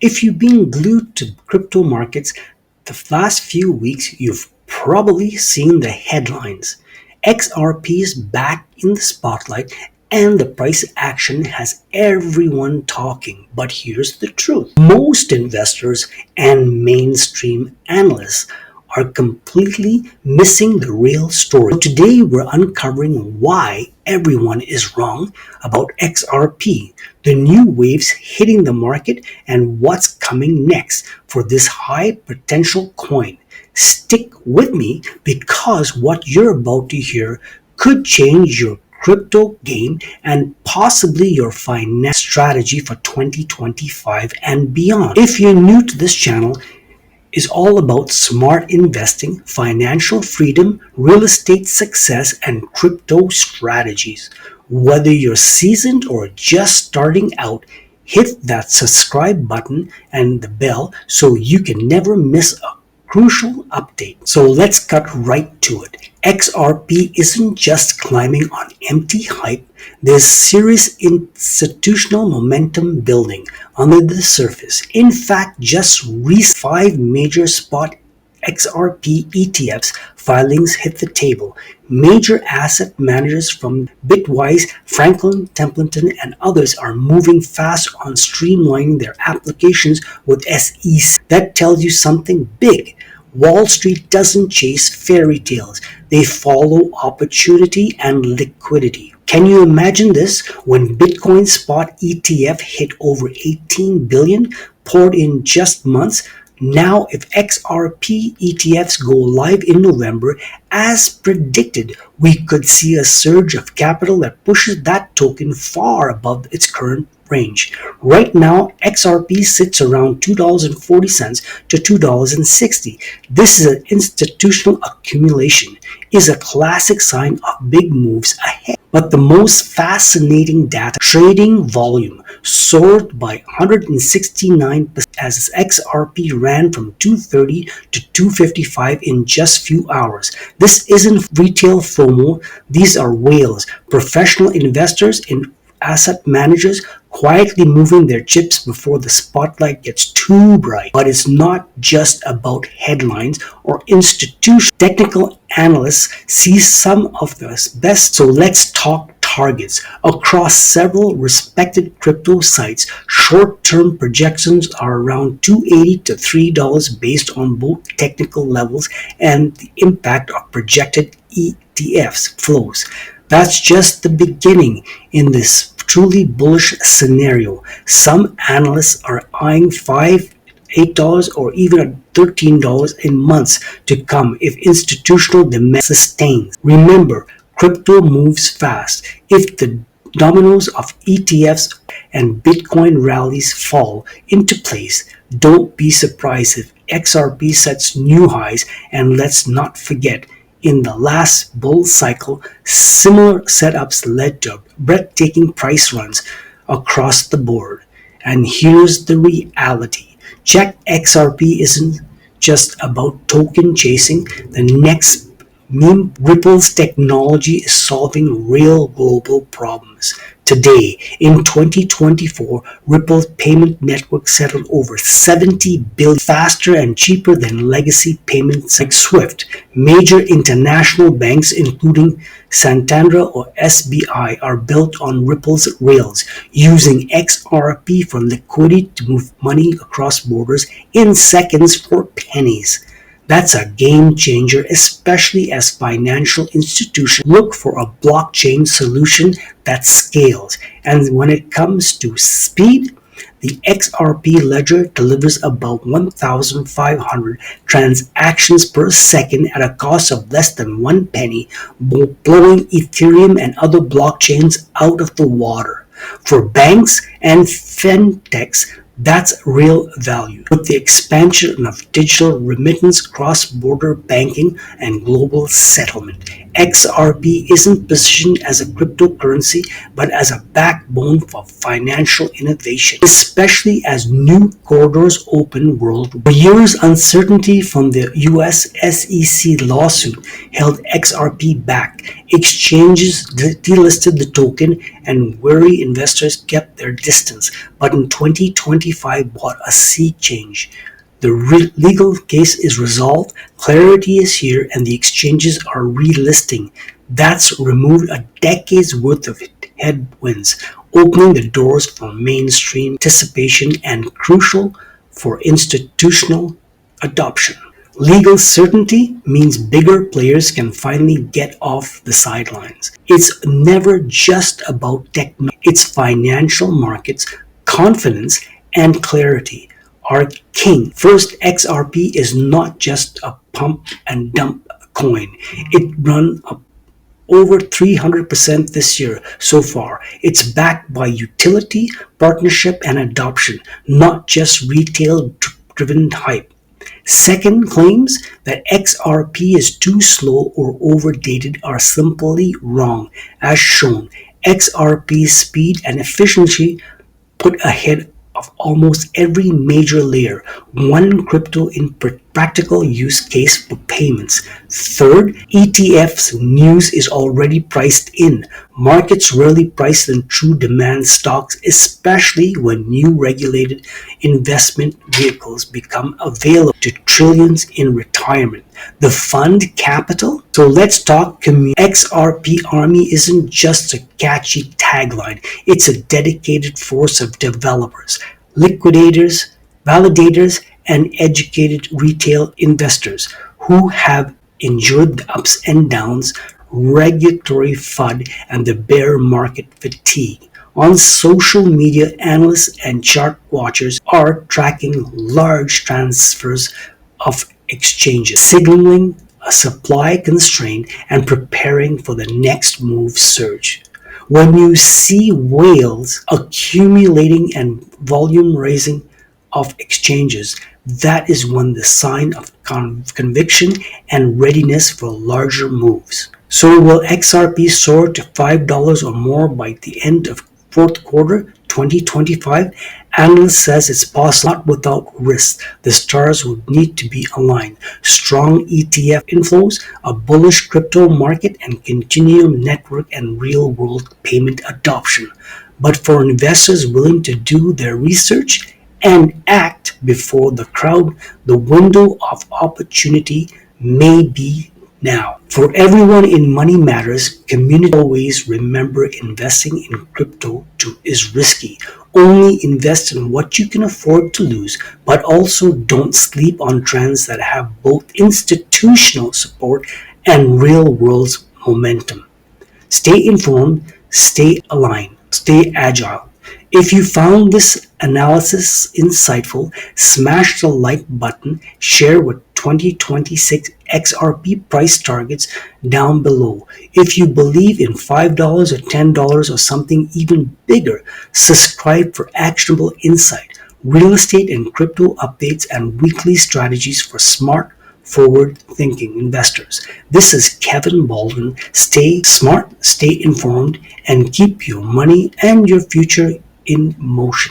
If you've been glued to crypto markets the last few weeks, you've probably seen the headlines. XRP is back in the spotlight and the price action has everyone talking. But here's the truth. Most investors and mainstream analysts are completely missing the real story. So today we're uncovering why everyone is wrong about XRP, the new waves hitting the market, and what's coming next for this high potential coin. Stick with me because what you're about to hear could change your crypto game and possibly your finance strategy for 2025 and beyond. If you're new to this channel, is all about smart investing, financial freedom, real estate success, and crypto strategies. Whether you're seasoned or just starting out, hit that subscribe button and the bell so you can never miss a crucial update. So let's cut right to it. XRP isn't just climbing on empty hype. There's serious institutional momentum building under the surface. In fact, just recent 5 major spot XRP ETFs filings hit the table. Major asset managers from Bitwise, Franklin Templeton, and others are moving fast on streamlining their applications with SEC. That tells you something big. Wall Street doesn't chase fairy tales. They follow opportunity and liquidity. Can you imagine this? When Bitcoin spot ETF hit over 18 billion, poured in just months. Now, if XRP ETFs go live in November, as predicted, we could see a surge of capital that pushes that token far above its current range. Right now, XRP sits around $2.40 to $2.60. This is an institutional accumulation, is a classic sign of big moves ahead. But the most fascinating data, trading volume soared by 169% as XRP ran from 230 to 255 in just few hours. This isn't retail FOMO, these are whales, professional investors in asset managers quietly moving their chips before the spotlight gets too bright. But it's not just about headlines or institutions. Technical analysts see some of the best. So let's talk targets. Across several respected crypto sites, short-term projections are around $2.80 to $3 based on both technical levels and the impact of projected ETFs flows. That's just the beginning in this truly bullish scenario. Some analysts are eyeing $5, $8, or even $13 in months to come if institutional demand sustains. Remember, crypto moves fast. If the dominoes of ETFs and Bitcoin rallies fall into place, don't be surprised if XRP sets new highs. And let's not forget, in the last bull cycle, similar setups led to breathtaking price runs across the board. And here's the reality. Check XRP isn't just about token chasing. The next meme, Ripple's technology is solving real global problems. Today, in 2024, Ripple's payment network settled over 70 billion, faster and cheaper than legacy payments like SWIFT. Major international banks, including Santander or SBI, are built on Ripple's rails, using XRP for liquidity to move money across borders in seconds for pennies. That's a game changer, especially as financial institutions look for a blockchain solution that scales. And when it comes to speed, the XRP ledger delivers about 1,500 transactions per second at a cost of less than 1 penny, blowing Ethereum and other blockchains out of the water. For banks and fintechs, that's real value. With the expansion of digital remittance, cross-border banking, and global settlement, XRP isn't positioned as a cryptocurrency, but as a backbone for financial innovation, especially as new corridors open worldwide. For years, uncertainty from the US SEC lawsuit held XRP back, Exchanges delisted the token and wary investors kept their distance, but in 2025 brought a sea change. The legal case is resolved, clarity is here, and the exchanges are relisting. That's removed a decade's worth of headwinds, opening the doors for mainstream participation and crucial for institutional adoption. Legal certainty means bigger players can finally get off the sidelines. It's never just about technology, it's financial markets, confidence, and clarity are king. First, XRP is not just a pump and dump coin. It run up over 300% this year so far. It's backed by utility, partnership, and adoption, not just retail driven hype. Second, claims that XRP is too slow or overdated are simply wrong. As shown, XRP's speed and efficiency put ahead of almost every major layer. One, crypto in practical use case for payments. Third, ETFs news is already priced in. Markets rarely price in true demand stocks, especially when new regulated investment vehicles become available to trillions in retirement. The fund capital? So let's talk community. XRP Army isn't just a catchy tagline, it's a dedicated force of developers, liquidators, validators, and educated retail investors who have endured the ups and downs, regulatory FUD, and the bear market fatigue. On social media, analysts and chart watchers are tracking large transfers of exchanges, signaling a supply constraint and preparing for the next move surge. When you see whales accumulating and volume raising of exchanges, that is when the sign of conviction and readiness for larger moves. So will XRP soar to $5 or more by the end of fourth quarter 2025? Analyst says it's possible, not without risk. The stars would need to be aligned. Strong ETF inflows, a bullish crypto market, and continued network and real-world payment adoption. But for investors willing to do their research and act before the crowd, the window of opportunity may be now. For everyone in Money Matters community, always remember investing in crypto is risky. Only invest in what you can afford to lose, but also don't sleep on trends that have both institutional support and real world momentum. Stay informed, stay aligned, stay agile. If you found this analysis insightful, smash the like button, share what 2026 XRP price targets down below. If you believe in $5 or $10 or something even bigger, subscribe for actionable insight, real estate and crypto updates, and weekly strategies for smart, forward-thinking investors. This is Kevin Baldwin. Stay smart, stay informed, and keep your money and your future in motion.